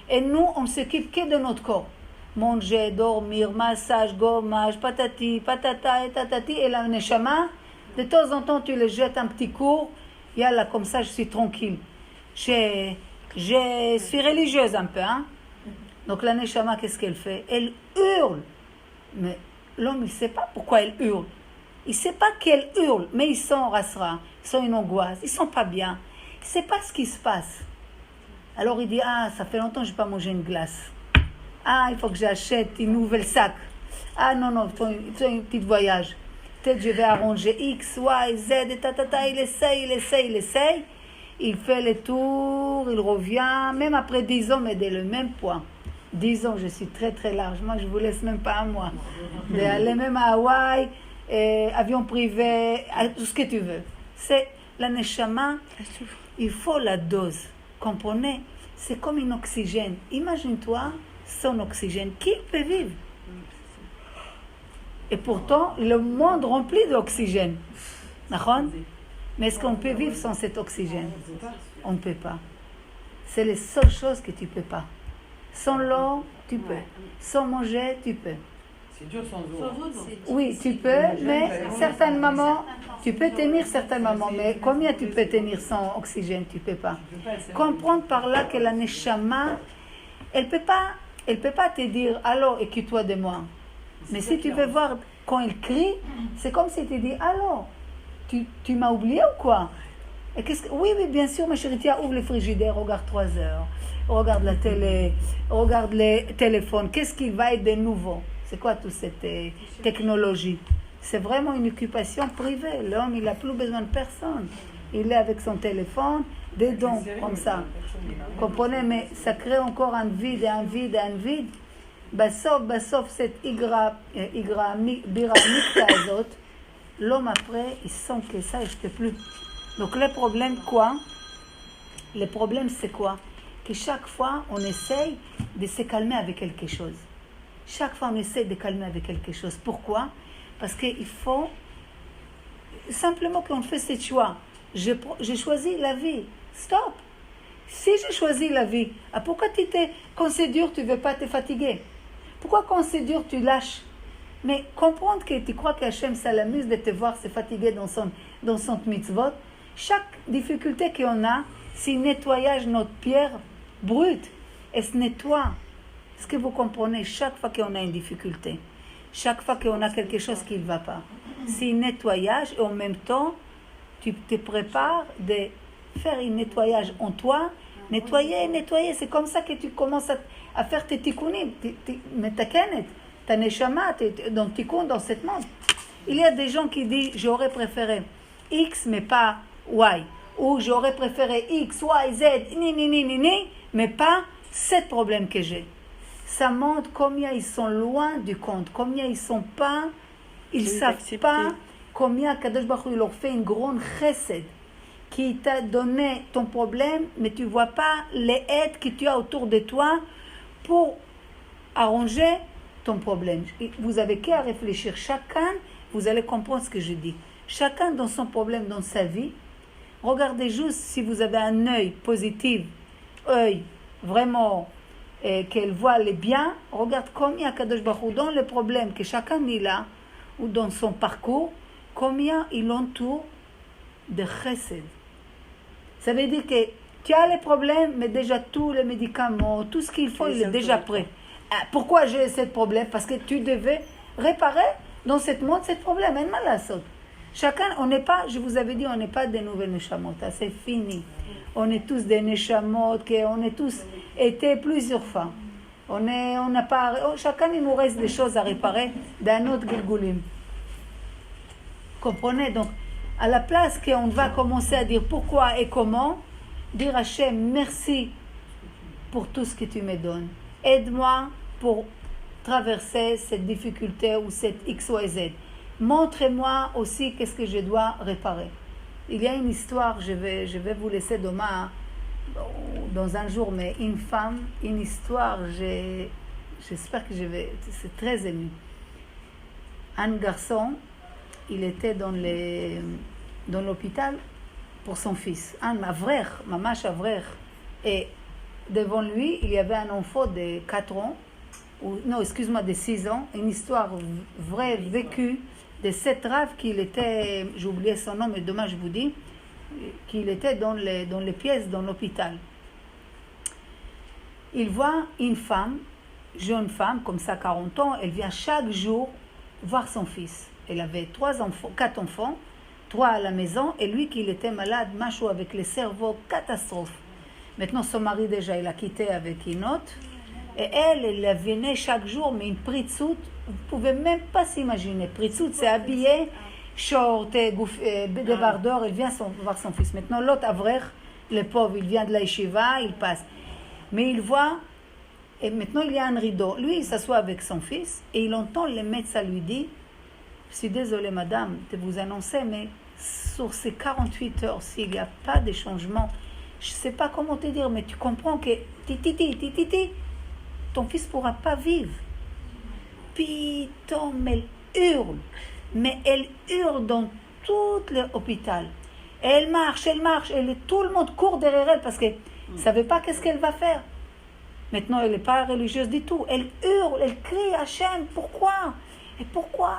[SPEAKER 1] Et nous, on ne s'occupe que de notre corps. Manger, dormir, massage, gommage, patati, patata et tatati. Et la neshama, de temps en temps, tu le jettes un petit cours. Yalla, comme ça, je suis tranquille. Je suis religieuse un peu. Hein? Donc la neshama, qu'est-ce qu'elle fait? Elle hurle. Mais l'homme, il ne sait pas pourquoi elle hurle. Il ne sait pas qu'elle hurle, mais ils sont rasra, ils sont une angoisse, ils ne sont pas bien. Il ne sait pas ce qui se passe. Alors il dit, ça fait longtemps que je n'ai pas mangé une glace. Il faut que j'achète une nouvelle sac. Non, il faut un petit voyage. Peut-être je vais arranger X, Y, Z, et tatata. Il essaye. Il fait le tour, il revient. Même après 10 ans, mais dès le même poids. 10 ans, je suis très très large. Moi, je ne vous laisse même pas un mois. D'aller même à Hawaï, avion privé, tout ce que tu veux. C'est la neshama, il faut la dose. Comprenez? C'est comme un oxygène. Imagine-toi son oxygène. Qui peut vivre? Et pourtant, le monde rempli d'oxygène. Mais est-ce qu'on peut vivre sans cet oxygène? On ne peut pas. C'est les seules choses que tu ne peux pas. Sans l'eau, tu peux. Sans manger, tu peux.
[SPEAKER 2] C'est dur sans eau.
[SPEAKER 1] Oui, tu peux, mais certaines mamans, tu peux tenir certaines mamans, mais combien tu peux tenir sans oxygène? Tu peux pas. Comprendre par là que la neshama, elle peut pas te dire allô, écoute-toi de moi. Mais si tu veux voir quand elle crie, c'est comme si tu dis allô, tu m'as oublié ou quoi? Et oui, bien sûr, ma chérie, tiens, ouvre le frigidaire, regarde 3 heures, regarde la télé, regarde les téléphones. Qu'est-ce qui va être de nouveau? C'est quoi toute cette technologie? C'est vraiment une occupation privée. L'homme, il n'a plus besoin de personne. Il est avec son téléphone, des dons comme ça. Comprenez? Mais ça crée encore un vide, un vide, un vide. Sauf cette bira mikta azot, l'homme après, il sent que ça, il ne peut plus. Donc le problème, quoi? Le problème, c'est quoi? Que chaque fois, on essaye de se calmer avec quelque chose. Chaque fois, on essaie de calmer avec quelque chose. Pourquoi? Parce qu'il faut simplement qu'on fait ce choix. J'ai choisi la vie. Stop! Si j'ai choisi la vie, pourquoi quand c'est dur, tu ne veux pas te fatiguer? Pourquoi quand c'est dur, tu lâches? Mais comprendre que tu crois qu'Hachem, ça l'amuse de te voir se fatiguer dans son mitzvot. Chaque difficulté qu'on a, c'est nettoyage notre pierre brute. Elle se nettoie. Est-ce que vous comprenez? Chaque fois qu'on a une difficulté, chaque fois qu'on a quelque chose qui ne va pas, c'est un nettoyage et en même temps, tu te prépares de faire un nettoyage en toi. Nettoyer. C'est comme ça que tu commences à faire tes tikkunim. Mais ta neshama, dans tikkun, dans cette monde. Il y a des gens qui disent, j'aurais préféré X, mais pas Y. Ou j'aurais préféré X, Y, Z, mais pas 7 problèmes que j'ai. Ça montre combien ils sont loin du compte, combien ils sont pas, ils savent pas combien Kadosh Baruch Hu leur fait une grande chesed qui t'a donné ton problème, mais tu vois pas les aides que tu as autour de toi pour arranger ton problème. Vous avez qu'à réfléchir. Chacun, vous allez comprendre ce que je dis. Chacun dans son problème, dans sa vie. Regardez juste si vous avez un œil positif, œil vraiment qu'elle voit les biens. Regarde combien Kadosh Baruch Hu, dans les problèmes que chacun est là, ou dans son parcours, combien il l'entoure de chesed. Ça veut dire que tu as les problèmes, mais déjà tous les médicaments, tout ce qu'il faut, il est déjà prêt. Pourquoi j'ai ce problème? Parce que tu devais réparer dans ce monde ce problème. Chacun, on n'est pas, je vous avais dit, on n'est pas des nouvelles neshamot. C'est fini. On est tous des neshamot, on est tous été plusieurs fois. Chacun, il nous reste des choses à réparer d'un autre gilgulim. Comprenez? Donc, à la place qu'on va commencer à dire pourquoi et comment, dire à Hachem, merci pour tout ce que tu me donnes. Aide-moi pour traverser cette difficulté ou cette X, Y, Z. Montrez-moi aussi qu'est-ce que je dois réparer. Il y a une histoire, je vais vous laisser demain, dans un jour, mais une femme, une histoire, j'espère que c'est très ému. Un garçon, il était dans l'hôpital pour son fils. Un avrer, mamash avrer. Et devant lui, il y avait un enfant de 4 ans, de 6 ans, une histoire vraie, vécue, de cette rave qu'il était, j'ai oublié son nom, mais demain je vous dis, qu'il était dans les pièces, dans l'hôpital. Il voit une femme, jeune femme, comme ça, 40 ans, elle vient chaque jour voir son fils. Elle avait 4 enfants, 3 à la maison, et lui qui était malade, macho avec le cerveau, catastrophe. Maintenant, son mari déjà, il a quitté avec une autre. Et elle venait chaque jour, mais une pritsout, vous ne pouvez même pas s'imaginer. Pritsout, c'est habillé, short, débardeur, il vient voir son fils. Maintenant, l'autre avrer, le pauvre, il vient de la yeshiva, il passe. Mais il voit, et maintenant il y a un rideau. Lui, il s'assoit avec son fils, et il entend le médecin lui dire, je suis désolée madame de vous annoncer, mais sur ces 48 heures, s'il n'y a pas de changement, je ne sais pas comment te dire, mais tu comprends que ton fils ne pourra pas vivre. Putain, elle hurle. Mais elle hurle dans tout l'hôpital. Elle marche, tout le monde court derrière elle parce qu'elle ne savait pas qu'est-ce qu'elle va faire. Maintenant, elle n'est pas religieuse du tout. Elle hurle, elle crie, Hachem, pourquoi? Et pourquoi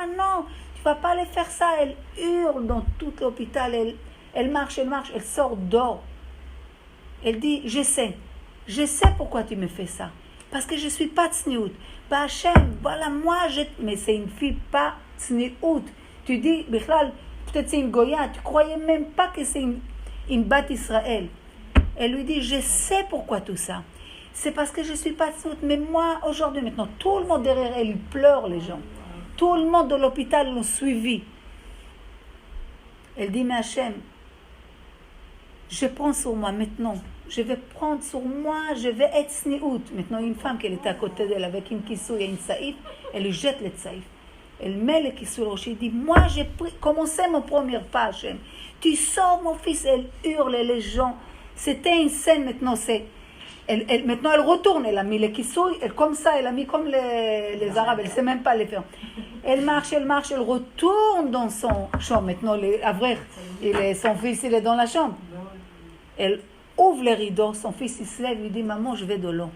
[SPEAKER 1] non? Tu vas pas aller faire ça. Elle hurle dans tout l'hôpital. Elle marche, elle sort dehors. Elle dit, je sais pourquoi tu me fais ça. Parce que je ne suis pas tsniout. Bah Hachem, voilà moi, mais c'est une fille pas tsniout. Tu dis, Bichlal, peut-être c'est une Goya, tu croyais même pas que c'est une bat Israël. Elle lui dit, je sais pourquoi tout ça. C'est parce que je ne suis pas tsniout. Mais moi, aujourd'hui, maintenant, tout le monde derrière elle, ils pleurent, les gens. Tout le monde de l'hôpital l'ont suivi. Elle dit, mais Hachem, je prends sur moi maintenant. Je vais prendre sur moi, je vais être sniout. Maintenant, une femme qui était à côté d'elle avec une kissou et une saïf, elle lui jette le saïf. Elle met le kissou au rocher. Elle dit, moi, j'ai commencé mon premier pas, Hachem. Tu sors, mon fils. Elle hurle, les gens. C'était une scène, maintenant, maintenant, elle retourne. Elle a mis le kissou, comme ça, elle a mis comme les Arabes. Elle ne sait même pas les faire. Elle marche, elle retourne dans son chambre. Maintenant, son fils, il est dans la chambre. Elle ouvre les rideaux, son fils il se lève, il lui dit, maman, je vais de l'eau.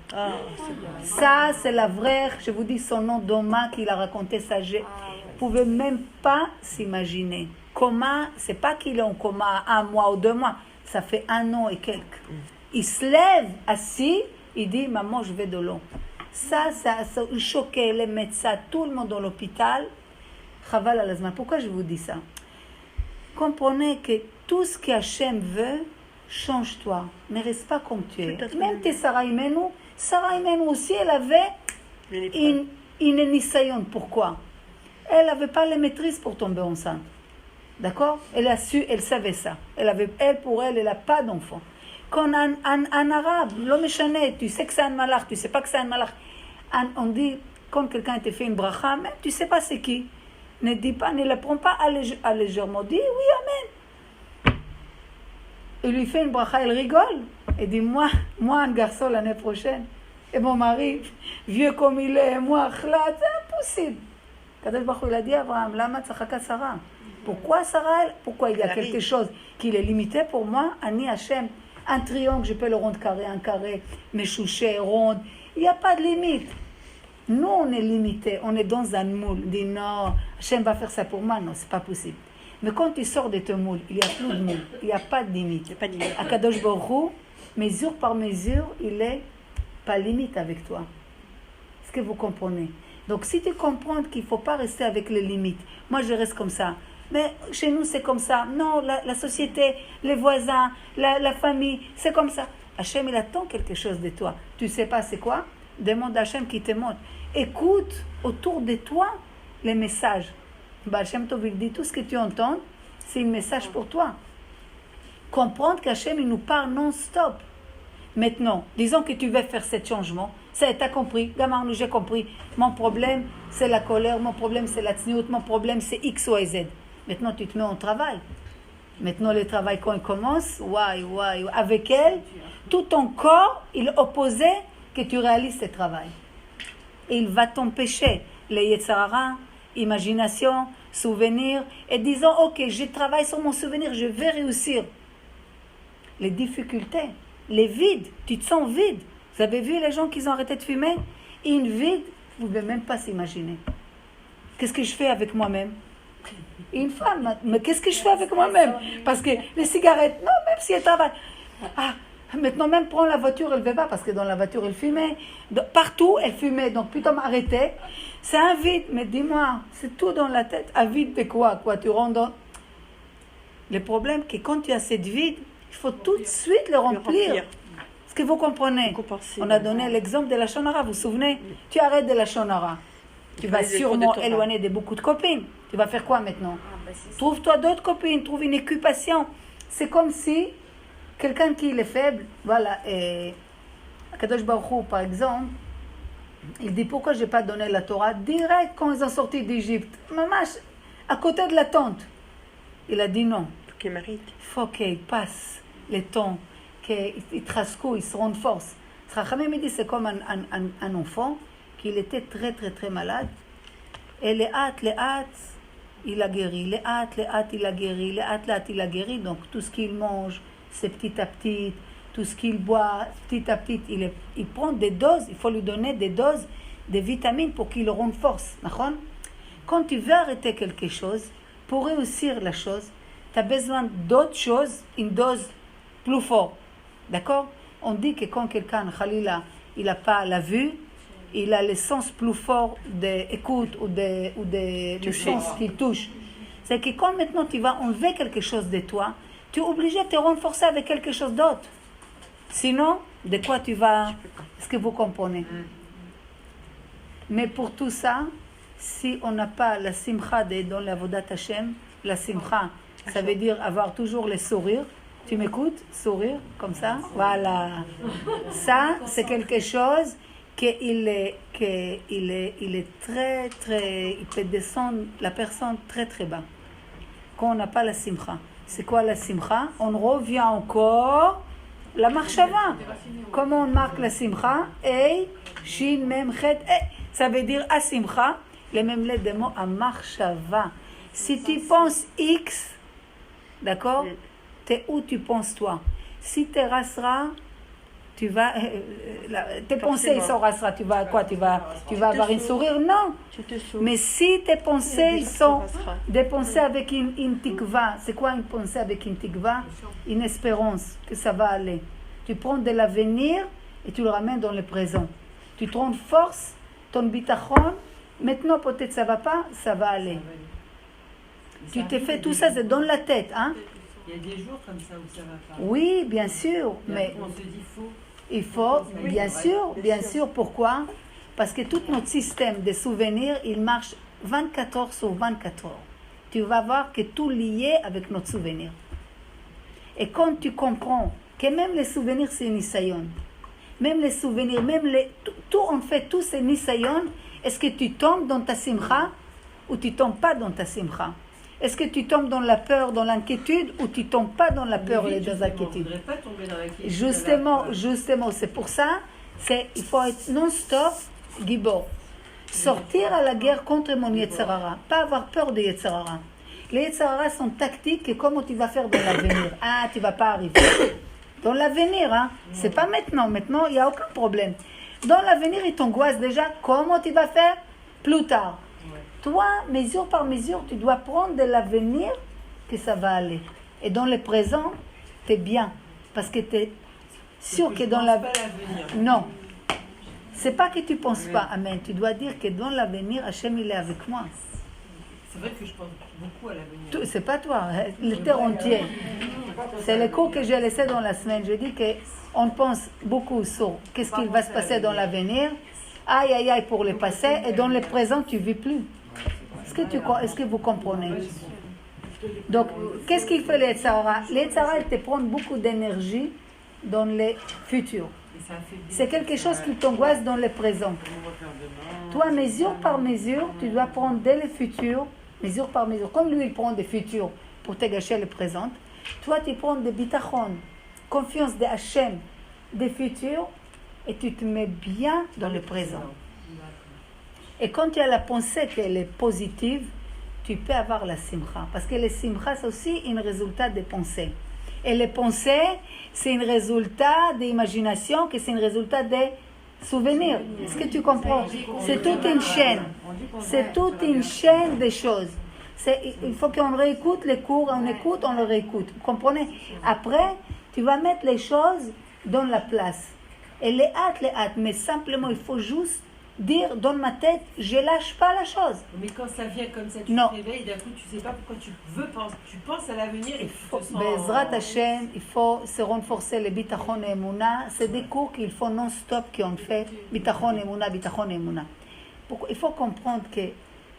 [SPEAKER 1] Ça, c'est la vraie, je vous dis son nom, Doma, qu'il a raconté ça. Vous ne pouvez même pas s'imaginer. Coma, c'est pas qu'il est en coma 1 mois ou 2 mois, ça fait 1 an et quelques. Il se lève assis, il dit, maman, je vais de l'eau. Ça il choquait les médecins, tout le monde dans l'hôpital. Chaval al azman. Pourquoi je vous dis ça? Comprenez que tout ce que Hachem veut, change-toi, ne reste pas comme tu es. Même tes Sarah Imenu aussi, elle avait une nisayon. Pourquoi? Elle n'avait pas la maîtrise pour tomber enceinte. D'accord? Elle savait ça. Pour elle n'a pas d'enfant. Quand un arabe, l'homme chané, tu sais que c'est un malach, tu sais pas que c'est un malach. On dit, quand quelqu'un te fait une bracha, même tu sais pas c'est qui. Ne dis pas, ne le prends pas à légèrement. Dis oui, amen. Il lui fait une bracha, elle rigole. Elle dit, moi un garçon l'année prochaine. Et mon mari, vieux comme il est, moi, khlat, c'est impossible. Kadosh Baruch Hu, il a dit à Abraham, lama tzachaka Sarah. Pourquoi Sarah? Pourquoi il y a quelque chose qui est limité pour moi? Ani Hachem, un triangle, je peux le rendre carré, un carré, méchouché, rond. Il n'y a pas de limite. Nous, on est limité, on est dans un moule. On dit, non, Hachem va faire ça pour moi. Non, c'est pas possible. Mais quand tu sors de ton moule, il n'y a plus de moule. Il n'y a pas de limite. À Kadosh Baruch Hu, mesure par mesure, il n'est pas limite avec toi. Est-ce que vous comprenez? Donc, si tu comprends qu'il ne faut pas rester avec les limites, moi, je reste comme ça. Mais chez nous, c'est comme ça. Non, la société, les voisins, la famille, c'est comme ça. Hachem, il attend quelque chose de toi. Tu ne sais pas c'est quoi? Demande à Hachem qui te montre. Écoute autour de toi les messages. Hachem Tov, il dit, tout ce que tu entends, c'est un message pour toi. Comprendre qu'Hachem, il nous parle non-stop. Maintenant, disons que tu veux faire ce changement. Ça, tu as compris. Gamarnou, j'ai compris. Mon problème, c'est la colère. Mon problème, c'est la tsniout. Mon problème, c'est X, Y, Z. Maintenant, tu te mets en travail. Maintenant, le travail, quand il commence, avec elle, tout ton corps, il opposait que tu réalises ce travail. Et il va t'empêcher. Les Yetzirah, imagination, souvenir, et disons, ok, je travaille sur mon souvenir, je vais réussir. Les difficultés, les vides, tu te sens vide. Vous avez vu les gens qui ont arrêté de fumer? Une vide, vous ne pouvez même pas s'imaginer. Qu'est-ce que je fais avec moi-même? Une femme, mais qu'est-ce que je fais avec moi-même? Parce que les cigarettes, non, même si elle travaille. Maintenant même prendre la voiture, elle ne veut pas, parce que dans la voiture, elle fumait. Partout, elle fumait, donc plutôt m'arrêter. C'est un vide, mais dis-moi, c'est tout dans la tête. Un vide de quoi? Tu rentres dans... Le problème, c'est que quand tu as cette vide, il faut tout de suite le remplir. Est-ce que vous comprenez? On a donné l'exemple de la shonara, vous vous souvenez? Tu arrêtes de la shonara. Tu vas sûrement éloigner de beaucoup de copines. Tu vas faire quoi maintenant? Trouve-toi d'autres copines, trouve une occupation. C'est comme si quelqu'un qui est faible, voilà, et Kadosh Baruch Hu, par exemple, il dit, pourquoi je n'ai pas donné la Torah direct quand ils ont sorti d'Égypte? Maman, à côté de la tente. Il a dit non. Il faut qu'il passe le temps, qu'il trascouille, il se rende force. Rachamim me dit, c'est comme un enfant qui était très très très malade. Et les hâtes, il a guéri. Les hâtes, il a guéri. Les hâtes, il a guéri. Donc tout ce qu'il mange, c'est petit à petit. Tout ce qu'il boit, petit à petit, il prend des doses. Il faut lui donner des doses de vitamines pour qu'il rende force. Quand tu veux arrêter quelque chose, pour réussir la chose, tu as besoin d'autres choses, une dose plus forte. D'accord? On dit que quand quelqu'un, Khalila, il n'a pas la vue, il a le sens plus fort d'écoute ou le sens qui touche. C'est que quand maintenant tu vas enlever quelque chose de toi, tu es obligé de te renforcer avec quelque chose d'autre. Sinon, de quoi tu vas... Est-ce que vous comprenez? Mais pour tout ça, si on n'a pas la simcha dans la Vodat Hashem, la simcha, ça veut dire avoir toujours le sourire. Tu m'écoutes? Sourire, comme ça. Voilà. Ça, c'est quelque chose qu'il est très, très... Il peut descendre la personne très, très bas. Quand on n'a pas la simcha. C'est quoi la simcha? On revient encore la marchava. Comment on marque la simcha? Ei, shin, mem, chet, ça veut dire à simcha, les mêmes lettres des mots à marchava. Si tu penses X, d'accord? T'es où tu penses toi? Si t'es rasra, tu vas... tes pensées sont rasra, tu vas quoi? Tu vas avoir une sourire? Non. Mais si tes pensées sont des pensées avec une tikva, c'est quoi une pensée avec une tikva? Une espérance que ça va aller. Tu prends de l'avenir et tu le ramènes dans le présent. Tu te rends force, ton bitachon, maintenant peut-être ça va pas, ça va aller. Tu t'es fait tout ça, c'est dans la tête, hein?
[SPEAKER 2] Il y a des jours comme ça où ça va pas.
[SPEAKER 1] Oui, bien sûr, mais
[SPEAKER 2] on se dit
[SPEAKER 1] il faut, bien sûr, pourquoi? Parce que tout notre système de souvenirs, il marche 24 heures sur 24 heures. Tu vas voir que tout lié avec notre souvenir. Et quand tu comprends que même les souvenirs, c'est nisayon, même les souvenirs, tout on fait, tout c'est nisayon, est-ce que tu tombes dans ta simcha ou tu tombes pas dans ta simcha? Est-ce que tu tombes dans la peur, dans l'inquiétude, ou tu tombes pas dans la peur et dans l'inquiétude? Justement, c'est pour ça, il faut être non-stop gibor. Sortir à la guerre contre mon Yetzirara, pas avoir peur de Yetzirara. Les Yetzirara sont tactiques et comment tu vas faire dans l'avenir? Ah, tu vas pas arriver. Dans l'avenir, hein, c'est pas maintenant. Maintenant, il n'y a aucun problème. Dans l'avenir, il t'angoisse déjà. Comment tu vas faire? Plus tard. Toi, mesure par mesure, tu dois prendre de l'avenir que ça va aller. Et dans le présent, tu es bien. Parce que tu es sûr que dans l'avenir... Non. C'est pas que tu ne penses pas. Amen. Tu dois dire que dans l'avenir, Hachem, il est avec moi.
[SPEAKER 2] C'est vrai que je pense beaucoup à l'avenir.
[SPEAKER 1] C'est pas toi, le terre entier. C'est le cours que j'ai laissé dans la semaine. Je dis qu'on pense beaucoup sur qu'est-ce qui va se passer dans l'avenir. Aïe, aïe, aïe pour le passé. Et dans le présent, tu ne vis plus. Est-ce que vous comprenez? Donc, qu'est-ce qu'il fait les Yetzirara? Les Yetzirara, ils te prennent beaucoup d'énergie dans le futur. C'est quelque chose qui t'angoisse dans le présent. Toi, mesure par mesure, tu dois prendre dès le futur, mesure par mesure. Comme lui, il prend des futurs pour te gâcher le présent. Toi, tu prends des bitachon, confiance de Hachem, des futurs, et tu te mets bien dans le présent. Et quand tu as la pensée qu'elle est positive, tu peux avoir la simcha. Parce que la simcha, c'est aussi un résultat des pensées. Et les pensées, c'est un résultat d'imagination, que c'est un résultat des souvenirs. Est-ce que tu comprends? C'est toute une chaîne. C'est toute une chaîne de choses. Il faut qu'on réécoute les cours, on écoute, on le réécoute. Vous comprenez? Après, tu vas mettre les choses dans la place. Et les hâtes, mais simplement, il faut juste dire dans ma tête, je lâche pas la chose.
[SPEAKER 2] Mais quand ça vient comme ça, tu te réveilles, d'un coup, tu sais pas pourquoi tu penses. Tu penses à l'avenir et tu te sens...
[SPEAKER 1] Bezrat Hashem, il faut se renforcer le bitachon et emuna. C'est des cours qu'il faut non-stop qu'on fait. Bitachon et emuna, bitachon et emuna. Il faut comprendre que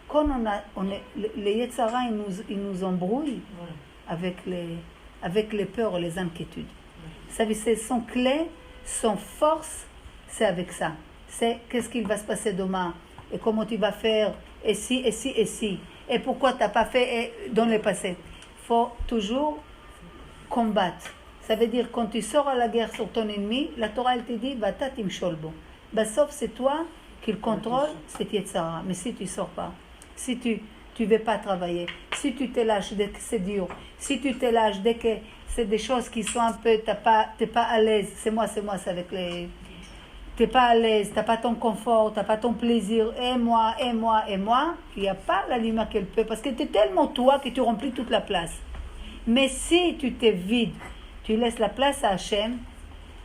[SPEAKER 1] quand les Yetzirara, ils nous embrouillent avec les peurs et les inquiétudes. Vous savez, son clé, son force, c'est avec ça. C'est qu'est-ce qu'il va se passer demain et comment tu vas faire et si. Et pourquoi tu n'as pas fait dans le passé. Il faut toujours combattre. Ça veut dire quand tu sors à la guerre sur ton ennemi, la Torah elle te dit Vata timshol bo. Sauf c'est toi qui le contrôle, c'est Yetzirara. Mais si tu ne sors pas, si tu ne veux pas travailler, si tu te lâches dès que c'est dur, si tu te lâches dès que c'est des choses qui sont un peu, tu n'es pas à l'aise, c'est moi, c'est avec les... t'es pas à l'aise, t'as pas ton confort, t'as pas ton plaisir, et moi, il n'y a pas la lumière qu'elle peut, parce que t'es tellement toi que tu remplis toute la place. Mais si tu t'es vide, tu laisses la place à Hachem,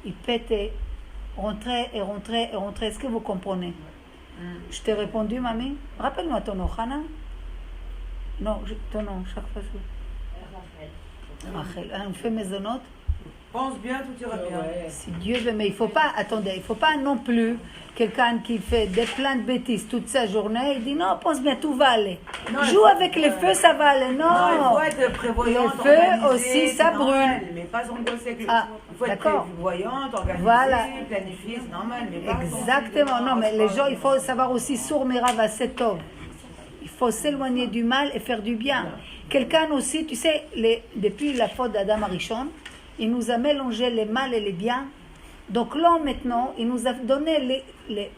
[SPEAKER 1] il peut te rentrer et rentrer et rentrer. Est-ce que vous comprenez? Je t'ai répondu, mamie? Rappelle-moi ton nom, Hana? Non, ton nom, chaque fois je... Rachel. On fait maisonnote.
[SPEAKER 6] Pense bien, tout ira bien.
[SPEAKER 1] Si Dieu veut, mais il faut pas, attendez, il faut pas non plus quelqu'un qui fait plein de bêtises toute sa journée, il dit non, pense bien, tout va aller.
[SPEAKER 6] Non,
[SPEAKER 1] Joue avec les feux, ça va aller. Non,
[SPEAKER 6] il faut être prévoyante,
[SPEAKER 1] les feux
[SPEAKER 6] organisée,
[SPEAKER 1] aussi, ça
[SPEAKER 6] c'est normal,
[SPEAKER 1] brûle.
[SPEAKER 6] mais pas s'angoisser avec le...
[SPEAKER 1] Ah,
[SPEAKER 6] Il faut être
[SPEAKER 1] d'accord.
[SPEAKER 6] prévoyante, organisée,
[SPEAKER 1] Voilà.
[SPEAKER 6] planifiée, c'est normal, mais pas...
[SPEAKER 1] Exactement, non, mais les gens, il faut savoir aussi sourd mirav à cet homme. Il faut s'éloigner du mal et faire du bien. Quelqu'un aussi, tu sais, depuis la faute d'Adam Arishon, il nous a mélangé les mal et les biens. Donc l'homme maintenant, il nous a donné les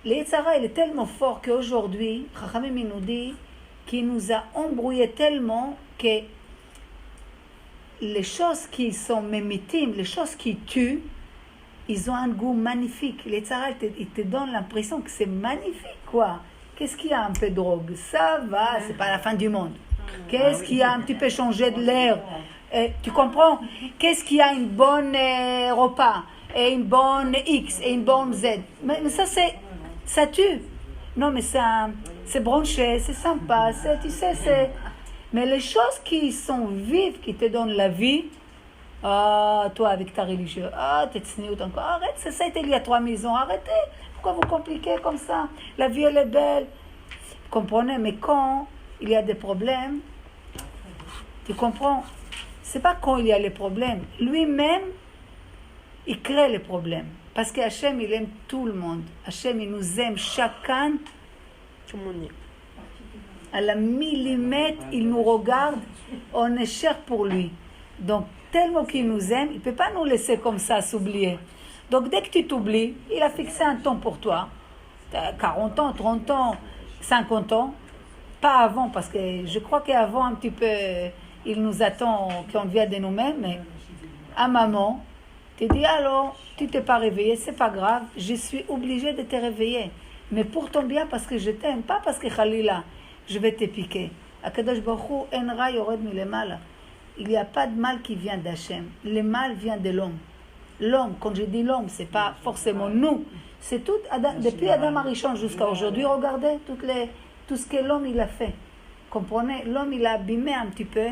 [SPEAKER 1] Yetzara, il est tellement fort qu'aujourd'hui, Chachamim nous dit qu'il nous a embrouillé tellement que les choses qui sont mémitimes, les choses qui tuent, ils ont un goût magnifique. Les Yetzara, il te donne l'impression que c'est magnifique, quoi. Qu'est-ce qu'il y a un peu de drogue? Ça va, c'est pas la fin du monde. Qu'est-ce qu'il y a un petit peu changé de l'air? Tu comprends? Qu'est-ce qu'il y a une bonne repas et une bonne X et une bonne Z? Mais ça, ça tue. Non, mais c'est branché, c'est sympa, tu sais, c'est... Mais les choses qui sont vives, qui te donnent la vie, ah, toi avec ta religion, ah, t'es tsniout encore, arrête, c'est ça, il y a 3000 ans, arrêtez. Pourquoi vous compliquez comme ça? La vie, elle est belle. Vous comprenez? Mais quand il y a des problèmes, tu comprends? C'est pas quand il y a les problèmes. Lui-même, il crée les problèmes. Parce que Hachem, il aime tout le monde. Hachem, il nous aime chacun.
[SPEAKER 3] Tout le monde.
[SPEAKER 1] À la millimètre, il nous regarde. On est cher pour lui. Donc, tellement qu'il nous aime, il ne peut pas nous laisser comme ça s'oublier. Donc, dès que tu t'oublies, il a fixé un temps pour toi. 40 ans, 30 ans, 50 ans. Pas avant, parce que je crois qu'avant, un petit peu... il nous attend qu'on vienne de nous-mêmes, mais à maman, tu dis alors, tu t'es pas réveillé, c'est pas grave, je suis obligée de te réveiller. Mais pour ton bien, parce que je t'aime, pas parce que Khalila, je vais te piquer. Akadosh Baruch Hu, en ra yored milemala. Il n'y a pas de mal qui vient d'Hachem. Le mal vient de l'homme. L'homme, quand je dis l'homme, c'est pas forcément nous. C'est tout, depuis Adam Arishon jusqu'à aujourd'hui, regardez tout ce que l'homme il a fait. Comprenez, l'homme il a abîmé un petit peu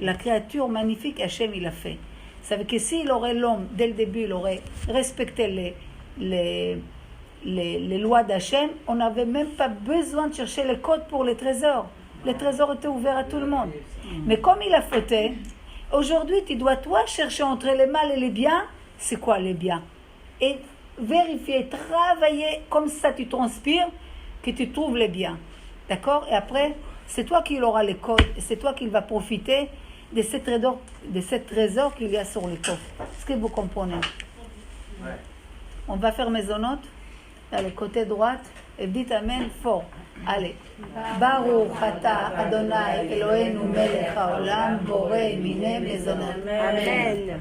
[SPEAKER 1] la créature magnifique Hachem il a fait. Ça veut dire que s'il aurait l'homme, dès le début, il aurait respecté les lois d'Hachem, on n'avait même pas besoin de chercher les codes pour les trésors. Les trésors étaient ouverts à tout le monde. Mais comme il a fauté, aujourd'hui, tu dois toi chercher entre les mal et les biens, c'est quoi les biens? Et vérifier, travailler, comme ça tu transpires, que tu trouves les biens. D'accord? Et après, c'est toi qui auras les codes, et c'est toi qui vas profiter de ce trésor qu'il y a sur les coffres. Est-ce que vous comprenez? Ouais. On va faire maisonnote, dans le côté droit, et dites Amen fort. Allez. Baruch ata Adonai Eloheinu melech haolam borei minei mezonot.
[SPEAKER 3] Amen.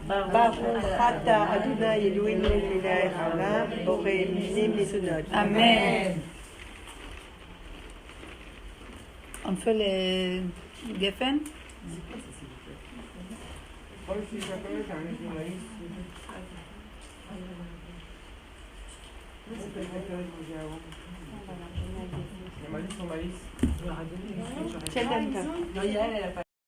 [SPEAKER 3] Baruch ata Adonai Eloheinu melech haolam borei minei mezonot.
[SPEAKER 1] Amen. On fait les Geffen?
[SPEAKER 3] Tiens,